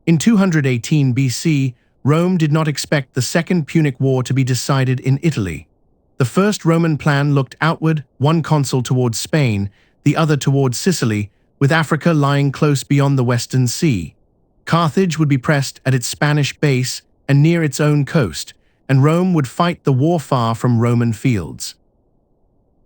In 218 BC, Rome did not expect the Second Punic War to be decided in Italy. The first Roman plan looked outward, one consul towards Spain, the other towards Sicily, with Africa lying close beyond the Western Sea. Carthage would be pressed at its Spanish base and near its own coast, and Rome would fight the war far from Roman fields.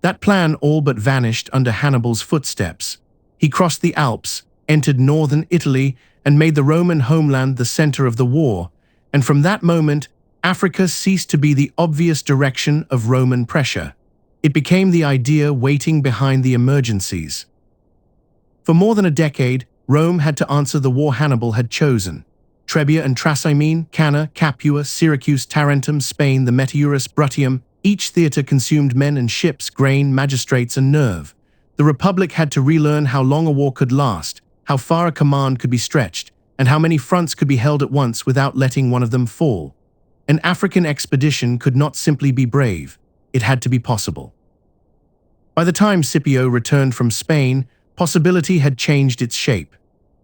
That plan all but vanished under Hannibal's footsteps. He crossed the Alps, entered northern Italy, and made the Roman homeland the center of the war, and from that moment, Africa ceased to be the obvious direction of Roman pressure. It became the idea waiting behind the emergencies. For more than a decade, Rome had to answer the war Hannibal had chosen. Trebia and Trasimene, Cannae, Capua, Syracuse, Tarentum, Spain, the Metaurus, Bruttium, each theater consumed men and ships, grain, magistrates, and nerve. The Republic had to relearn how long a war could last, how far a command could be stretched, and how many fronts could be held at once without letting one of them fall. An African expedition could not simply be brave, it had to be possible. By the time Scipio returned from Spain, possibility had changed its shape.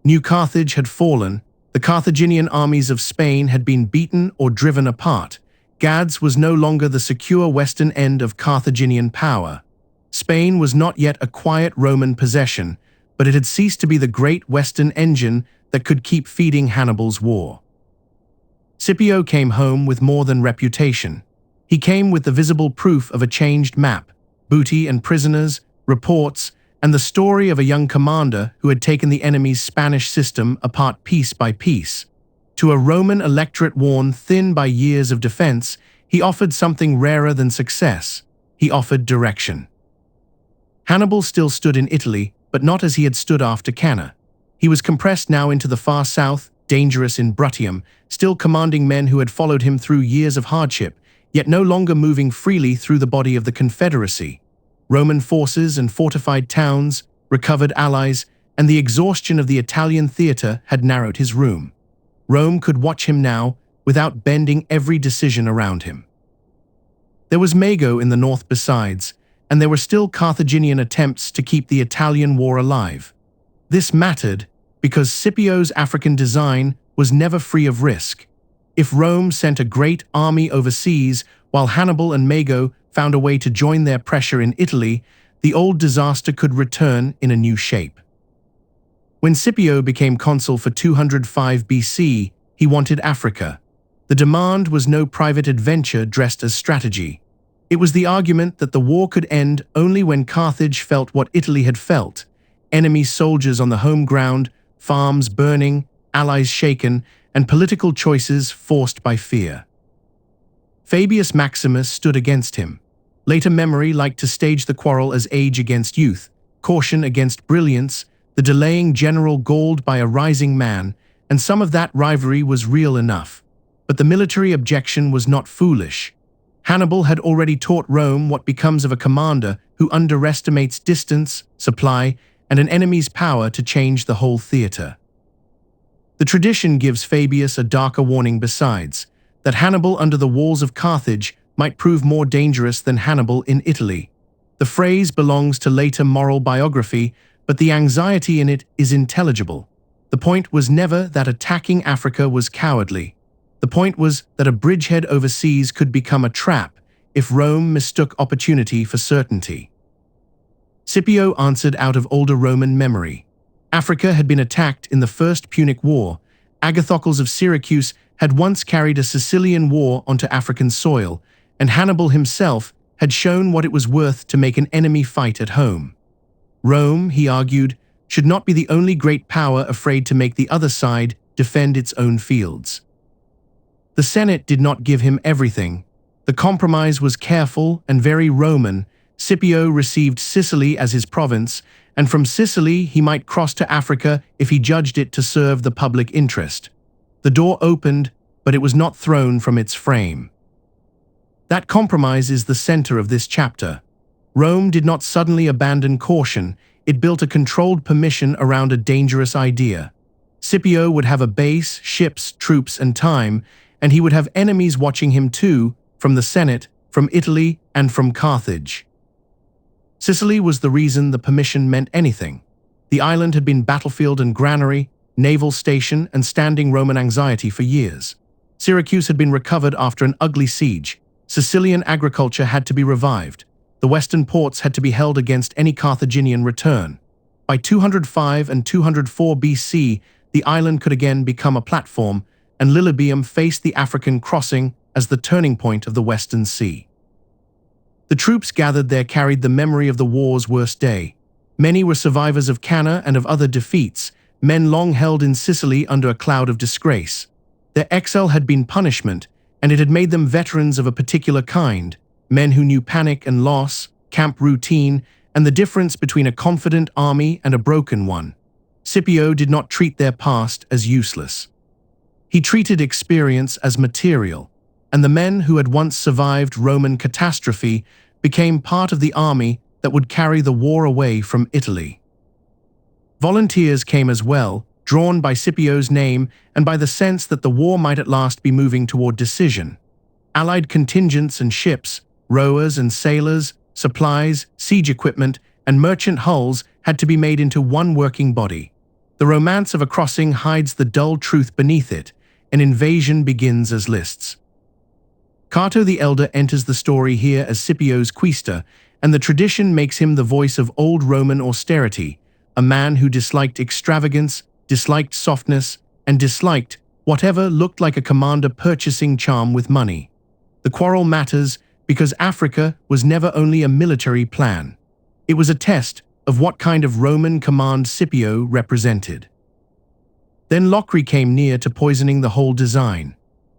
New Carthage had fallen, the Carthaginian armies of Spain had been beaten or driven apart. Gads was no longer the secure western end of Carthaginian power. Spain was not yet a quiet Roman possession, but it had ceased to be the great western engine that could keep feeding Hannibal's war. Scipio came home with more than reputation. He came with the visible proof of a changed map, booty and prisoners, reports, and the story of a young commander who had taken the enemy's Spanish system apart piece by piece. To a Roman electorate worn thin by years of defense, he offered something rarer than success. He offered direction. Hannibal still stood in Italy, but not as he had stood after Cannae. He was compressed now into the far south, dangerous in Bruttium, still commanding men who had followed him through years of hardship, yet no longer moving freely through the body of the Confederacy. Roman forces and fortified towns, recovered allies, and the exhaustion of the Italian theater had narrowed his room. Rome could watch him now without bending every decision around him. There was Mago in the north besides, and there were still Carthaginian attempts to keep the Italian war alive. This mattered because Scipio's African design was never free of risk. If Rome sent a great army overseas while Hannibal and Mago found a way to join their pressure in Italy, the old disaster could return in a new shape. When Scipio became consul for 205 BC, he wanted Africa. The demand was no private adventure dressed as strategy. It was the argument that the war could end only when Carthage felt what Italy had felt: enemy soldiers on the home ground, farms burning, allies shaken, and political choices forced by fear. Fabius Maximus stood against him. Later memory liked to stage the quarrel as age against youth, caution against brilliance, the delaying general galled by a rising man, and some of that rivalry was real enough. But the military objection was not foolish. Hannibal had already taught Rome what becomes of a commander who underestimates distance, supply, and an enemy's power to change the whole theater. The tradition gives Fabius a darker warning besides, that Hannibal under the walls of Carthage might prove more dangerous than Hannibal in Italy. The phrase belongs to later moral biography, but the anxiety in it is intelligible. The point was never that attacking Africa was cowardly. The point was that a bridgehead overseas could become a trap if Rome mistook opportunity for certainty. Scipio answered out of older Roman memory. Africa had been attacked in the First Punic War. Agathocles of Syracuse had once carried a Sicilian war onto African soil, and Hannibal himself had shown what it was worth to make an enemy fight at home. Rome, he argued, should not be the only great power afraid to make the other side defend its own fields. The Senate did not give him everything. The compromise was careful and very Roman. Scipio received Sicily as his province, and from Sicily he might cross to Africa if he judged it to serve the public interest. The door opened, but it was not thrown from its frame. That compromise is the center of this chapter. Rome did not suddenly abandon caution, it built a controlled permission around a dangerous idea. Scipio would have a base, ships, troops, and time, and he would have enemies watching him too, from the Senate, from Italy, and from Carthage. Sicily was the reason the permission meant anything. The island had been battlefield and granary, naval station, and standing Roman anxiety for years. Syracuse had been recovered after an ugly siege. Sicilian agriculture had to be revived. The western ports had to be held against any Carthaginian return. By 205 and 204 BC, the island could again become a platform, and Lilybaeum faced the African crossing as the turning point of the Western Sea. The troops gathered there carried the memory of the war's worst day. Many were survivors of Cannae and of other defeats, men long held in Sicily under a cloud of disgrace. Their exile had been punishment, and it had made them veterans of a particular kind, men who knew panic and loss, camp routine, and the difference between a confident army and a broken one. Scipio did not treat their past as useless. He treated experience as material, and the men who had once survived Roman catastrophe became part of the army that would carry the war away from Italy. Volunteers came as well, drawn by Scipio's name and by the sense that the war might at last be moving toward decision. Allied contingents and ships, rowers and sailors, supplies, siege equipment, and merchant hulls had to be made into one working body. The romance of a crossing hides the dull truth beneath it. An invasion begins as lists. Cato the Elder enters the story here as Scipio's quaestor, and the tradition makes him the voice of old Roman austerity, a man who disliked extravagance, disliked softness, and disliked whatever looked like a commander purchasing charm with money. The quarrel matters because Africa was never only a military plan. It was a test of what kind of Roman command Scipio represented. Then Locri came near to poisoning the whole design.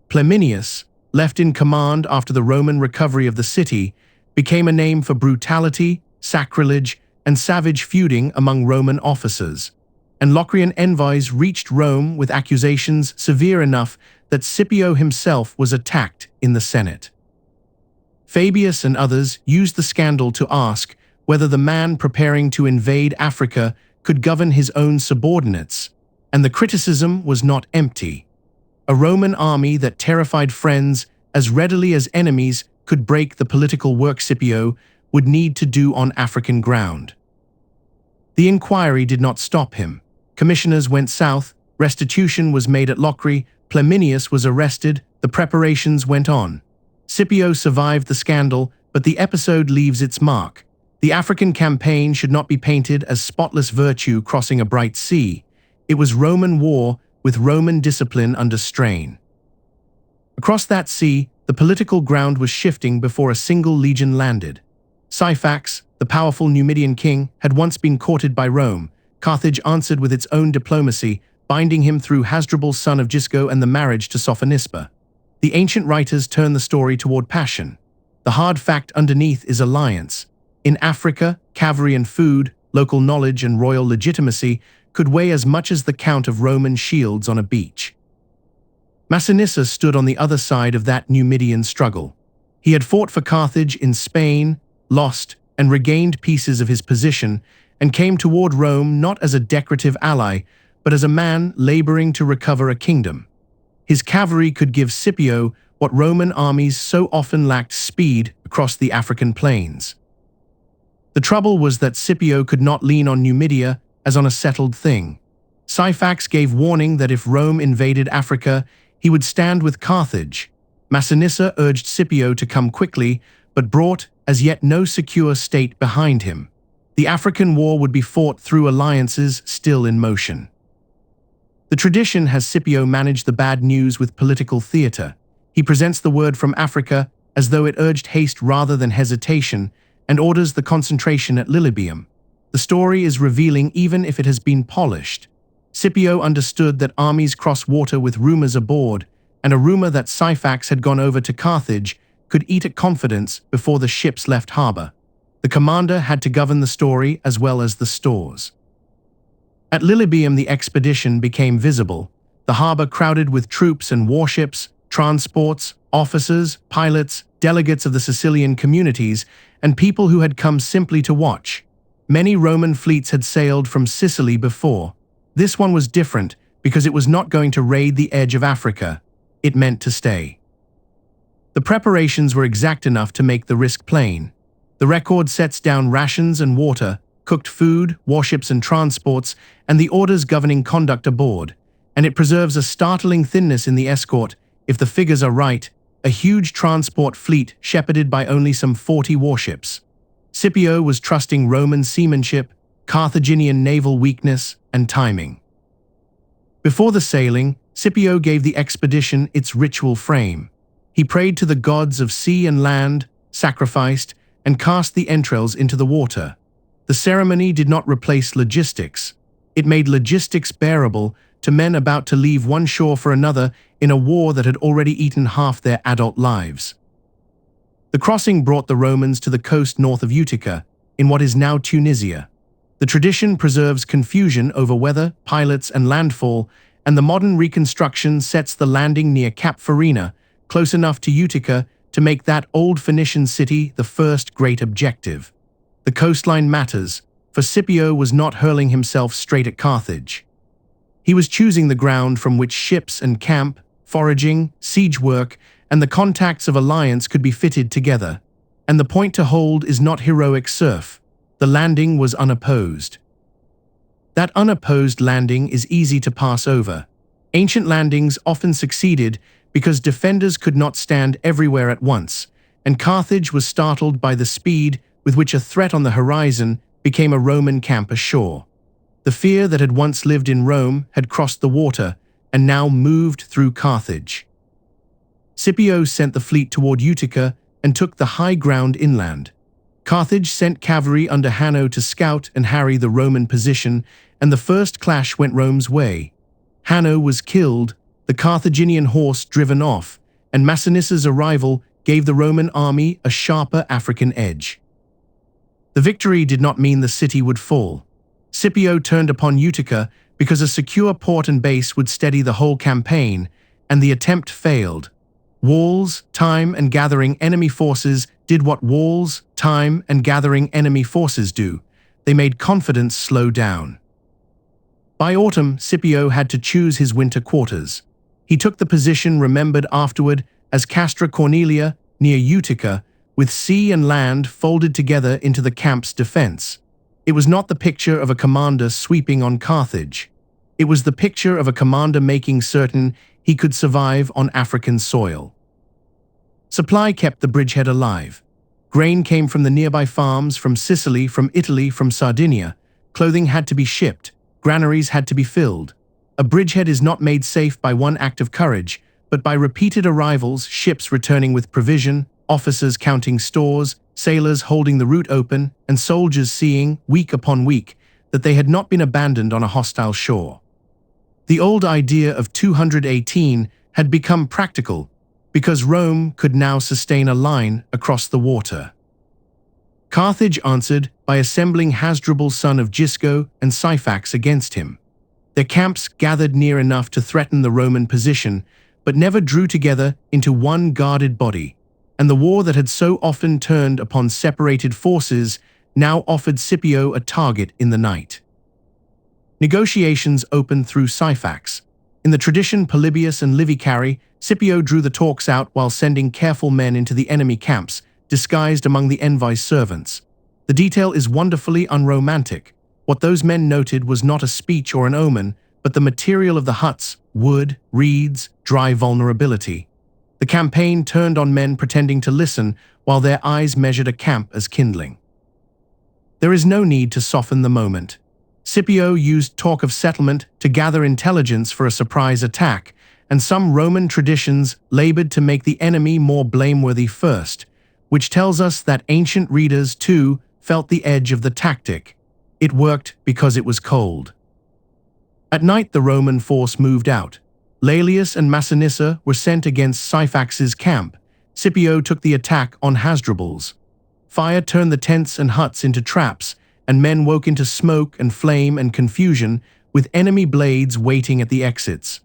Flaminius, left in command after the Roman recovery of the city, became a name for brutality, sacrilege, and savage feuding among Roman officers. And Locrian envoys reached Rome with accusations severe enough that Scipio himself was attacked in the Senate. Fabius and others used the scandal to ask whether the man preparing to invade Africa could govern his own subordinates, and the criticism was not empty. A Roman army that terrified friends as readily as enemies could break the political work Scipio would need to do on African ground. The inquiry did not stop him. Commissioners went south, restitution was made at Locri, Flaminius was arrested, the preparations went on. Scipio survived the scandal, but the episode leaves its mark. The African campaign should not be painted as spotless virtue crossing a bright sea. It was Roman war with Roman discipline under strain. Across that sea, the political ground was shifting before a single legion landed. Syphax, the powerful Numidian king, had once been courted by Rome. Carthage answered with its own diplomacy, binding him through Hasdrubal's son of Gisco and the marriage to Sophonisba. The ancient writers turn the story toward passion. The hard fact underneath is alliance. In Africa, cavalry and food, local knowledge and royal legitimacy could weigh as much as the count of Roman shields on a beach. Masinissa stood on the other side of that Numidian struggle. He had fought for Carthage in Spain, lost, and regained pieces of his position, and came toward Rome not as a decorative ally, but as a man laboring to recover a kingdom. His cavalry could give Scipio what Roman armies so often lacked: speed across the African plains. The trouble was that Scipio could not lean on Numidia as on a settled thing. Syphax gave warning that if Rome invaded Africa, he would stand with Carthage. Masinissa urged Scipio to come quickly, but brought as yet no secure state behind him. The African war would be fought through alliances still in motion. The tradition has Scipio manage the bad news with political theater. He presents the word from Africa as though it urged haste rather than hesitation, and orders the concentration at Lilybaeum. The story is revealing even if it has been polished. Scipio understood that armies cross water with rumors aboard, and a rumor that Syphax had gone over to Carthage could eat at confidence before the ships left harbor. The commander had to govern the story as well as the stores. At Lilybaeum, the expedition became visible, the harbor crowded with troops and warships, transports, officers, pilots, delegates of the Sicilian communities, and people who had come simply to watch. Many Roman fleets had sailed from Sicily before. This one was different because it was not going to raid the edge of Africa. It meant to stay. The preparations were exact enough to make the risk plain. The record sets down rations and water, cooked food, warships and transports, and the orders governing conduct aboard, and it preserves a startling thinness in the escort. If the figures are right, a huge transport fleet shepherded by only some 40 warships. Scipio was trusting Roman seamanship, Carthaginian naval weakness, and timing. Before the sailing, Scipio gave the expedition its ritual frame. He prayed to the gods of sea and land, sacrificed, and cast the entrails into the water. The ceremony did not replace logistics. It made logistics bearable to men about to leave one shore for another in a war that had already eaten half their adult lives. The crossing brought the Romans to the coast north of Utica, in what is now Tunisia. The tradition preserves confusion over weather, pilots, and landfall, and the modern reconstruction sets the landing near Cap Farina, close enough to Utica to make that old Phoenician city the first great objective. The coastline matters, for Scipio was not hurling himself straight at Carthage. He was choosing the ground from which ships and camp, foraging, siege work, and the contacts of alliance could be fitted together. And the point to hold is not heroic surf. The landing was unopposed. That unopposed landing is easy to pass over. Ancient landings often succeeded because defenders could not stand everywhere at once, and Carthage was startled by the speed with which a threat on the horizon became a Roman camp ashore. The fear that had once lived in Rome had crossed the water and now moved through Carthage. Scipio sent the fleet toward Utica and took the high ground inland. Carthage sent cavalry under Hanno to scout and harry the Roman position, and the first clash went Rome's way. Hanno was killed, the Carthaginian horse driven off, and Masinissa's arrival gave the Roman army a sharper African edge. The victory did not mean the city would fall. Scipio turned upon Utica because a secure port and base would steady the whole campaign, and the attempt failed. Walls, time, and gathering enemy forces did what walls, time, and gathering enemy forces do. They made confidence slow down. By autumn, Scipio had to choose his winter quarters. He took the position remembered afterward as Castra Cornelia, near Utica, with sea and land folded together into the camp's defense. It was not the picture of a commander sweeping on Carthage. It was the picture of a commander making certain he could survive on African soil. Supply kept the bridgehead alive. Grain came from the nearby farms, from Sicily, from Italy, from Sardinia. Clothing had to be shipped. Granaries had to be filled. A bridgehead is not made safe by one act of courage, but by repeated arrivals, ships returning with provision, officers counting stores, sailors holding the route open, and soldiers seeing, week upon week, that they had not been abandoned on a hostile shore. The old idea of 218 had become practical, because Rome could now sustain a line across the water. Carthage answered by assembling Hasdrubal's son of Gisco and Syphax against him. Their camps gathered near enough to threaten the Roman position, but never drew together into one guarded body, and the war that had so often turned upon separated forces now offered Scipio a target in the night. Negotiations opened through Syphax. In the tradition Polybius and Livy carry, Scipio drew the talks out while sending careful men into the enemy camps, disguised among the envoy's servants. The detail is wonderfully unromantic. What those men noted was not a speech or an omen, but the material of the huts, wood, reeds, dry vulnerability. The campaign turned on men pretending to listen while their eyes measured a camp as kindling. There is no need to soften the moment. Scipio used talk of settlement to gather intelligence for a surprise attack, and some Roman traditions labored to make the enemy more blameworthy first, which tells us that ancient readers, too, felt the edge of the tactic. It worked because it was cold. At night the Roman force moved out. Laelius and Masinissa were sent against Syphax's camp. Scipio took the attack on Hasdrubal's. Fire turned the tents and huts into traps, and men woke into smoke and flame and confusion, with enemy blades waiting at the exits.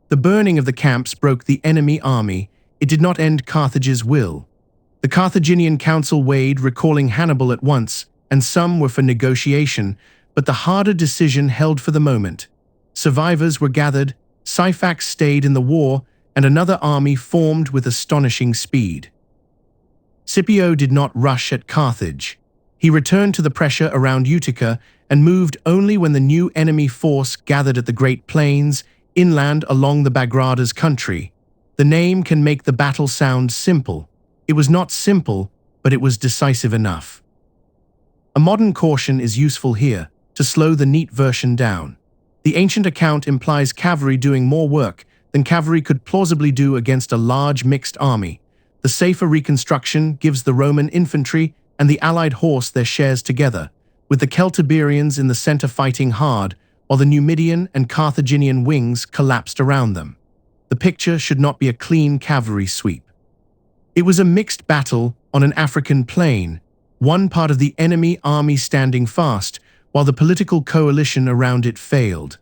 The burning of the camps broke the enemy army. It did not end Carthage's will. The Carthaginian council weighed, recalling Hannibal at once, and some were for negotiation, but the harder decision held for the moment. Survivors were gathered, Syphax stayed in the war, and another army formed with astonishing speed. Scipio did not rush at Carthage. He returned to the pressure around Utica and moved only when the new enemy force gathered at the Great Plains, inland along the Bagrada's country. The name can make the battle sound simple. It was not simple, but it was decisive enough. A modern caution is useful here, to slow the neat version down. The ancient account implies cavalry doing more work than cavalry could plausibly do against a large mixed army. The safer reconstruction gives the Roman infantry and the allied horse their shares together, with the Celtiberians in the center fighting hard, while the Numidian and Carthaginian wings collapsed around them. The picture should not be a clean cavalry sweep. It was a mixed battle on an African plain, one part of the enemy army standing fast, while the political coalition around it failed.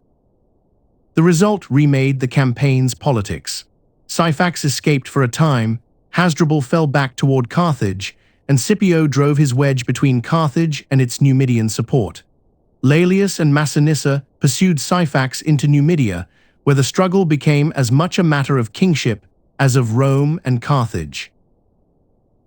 The result remade the campaign's politics. Syphax escaped for a time, Hasdrubal fell back toward Carthage, and Scipio drove his wedge between Carthage and its Numidian support. Laelius and Masinissa pursued Syphax into Numidia, where the struggle became as much a matter of kingship as of Rome and Carthage.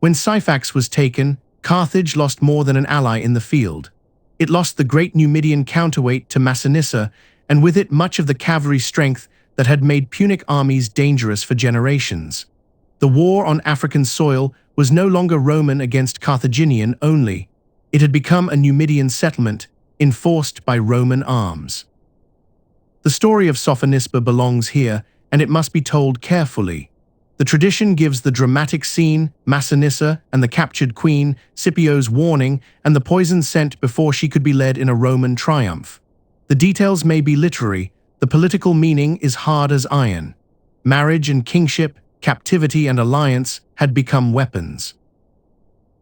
When Syphax was taken, Carthage lost more than an ally in the field. It lost the great Numidian counterweight to Masinissa, and with it much of the cavalry strength that had made Punic armies dangerous for generations. The war on African soil was no longer Roman against Carthaginian only. It had become a Numidian settlement, enforced by Roman arms. The story of Sophonisba belongs here, and it must be told carefully. The tradition gives the dramatic scene, Masinissa and the captured queen, Scipio's warning, and the poison sent before she could be led in a Roman triumph. The details may be literary, the political meaning is hard as iron. Marriage and kingship, captivity and alliance had become weapons.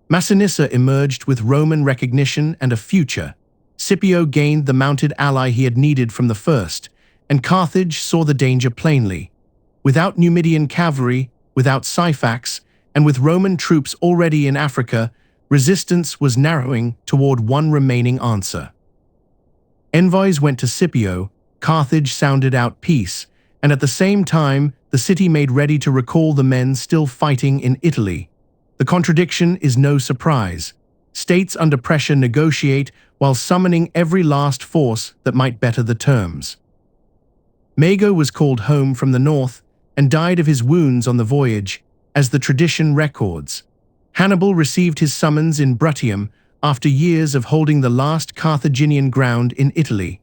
Masinissa emerged with Roman recognition and a future. Scipio gained the mounted ally he had needed from the first, and Carthage saw the danger plainly. Without Numidian cavalry, without Syphax, and with Roman troops already in Africa, resistance was narrowing toward one remaining answer. Envoys went to Scipio, Carthage sounded out peace, and at the same time, the city made ready to recall the men still fighting in Italy. The contradiction is no surprise. States under pressure negotiate while summoning every last force that might better the terms. Mago was called home from the north and died of his wounds on the voyage, as the tradition records. Hannibal received his summons in Bruttium after years of holding the last Carthaginian ground in Italy.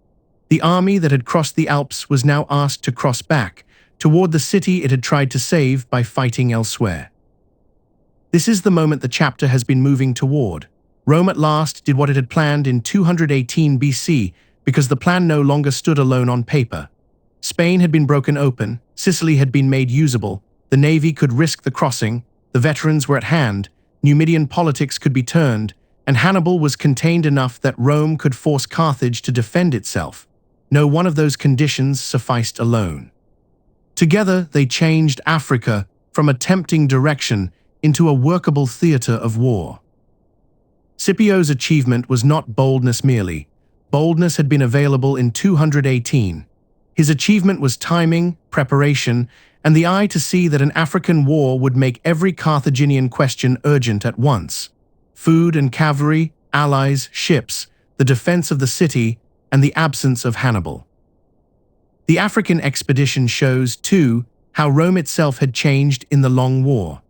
The army that had crossed the Alps was now asked to cross back toward the city it had tried to save by fighting elsewhere. This is the moment the chapter has been moving toward. Rome at last did what it had planned in 218 BC because the plan no longer stood alone on paper. Spain had been broken open, Sicily had been made usable, the navy could risk the crossing, the veterans were at hand, Numidian politics could be turned, and Hannibal was contained enough that Rome could force Carthage to defend itself. No one of those conditions sufficed alone. Together, they changed Africa from a tempting direction into a workable theater of war. Scipio's achievement was not boldness merely. Boldness had been available in 218. His achievement was timing, preparation, and the eye to see that an African war would make every Carthaginian question urgent at once. Food and cavalry, allies, ships, the defense of the city, and the absence of Hannibal. The African expedition shows, too, how Rome itself had changed in the long war.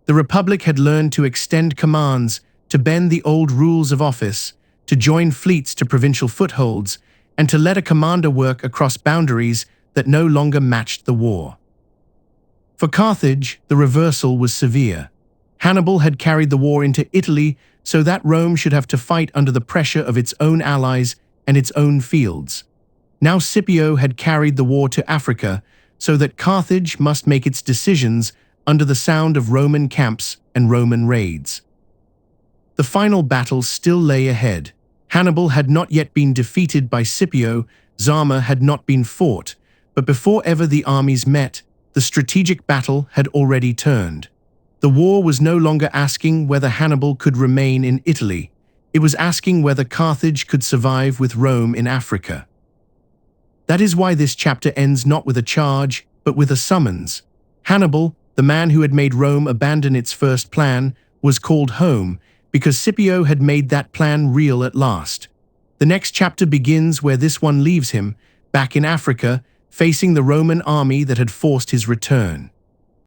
The Republic had learned to extend commands, to bend the old rules of office, to join fleets to provincial footholds, and to let a commander work across boundaries that no longer matched the war. For Carthage, the reversal was severe. Hannibal had carried the war into Italy so that Rome should have to fight under the pressure of its own allies and its own fields. Now Scipio had carried the war to Africa so that Carthage must make its decisions under the sound of Roman camps and Roman raids. The final battle still lay ahead. Hannibal had not yet been defeated by Scipio, Zama had not been fought, but before ever the armies met, the strategic battle had already turned. The war was no longer asking whether Hannibal could remain in Italy. It was asking whether Carthage could survive with Rome in Africa. That is why this chapter ends not with a charge, but with a summons. Hannibal, the man who had made Rome abandon its first plan, was called home, because Scipio had made that plan real at last. The next chapter begins where this one leaves him, back in Africa, facing the Roman army that had forced his return.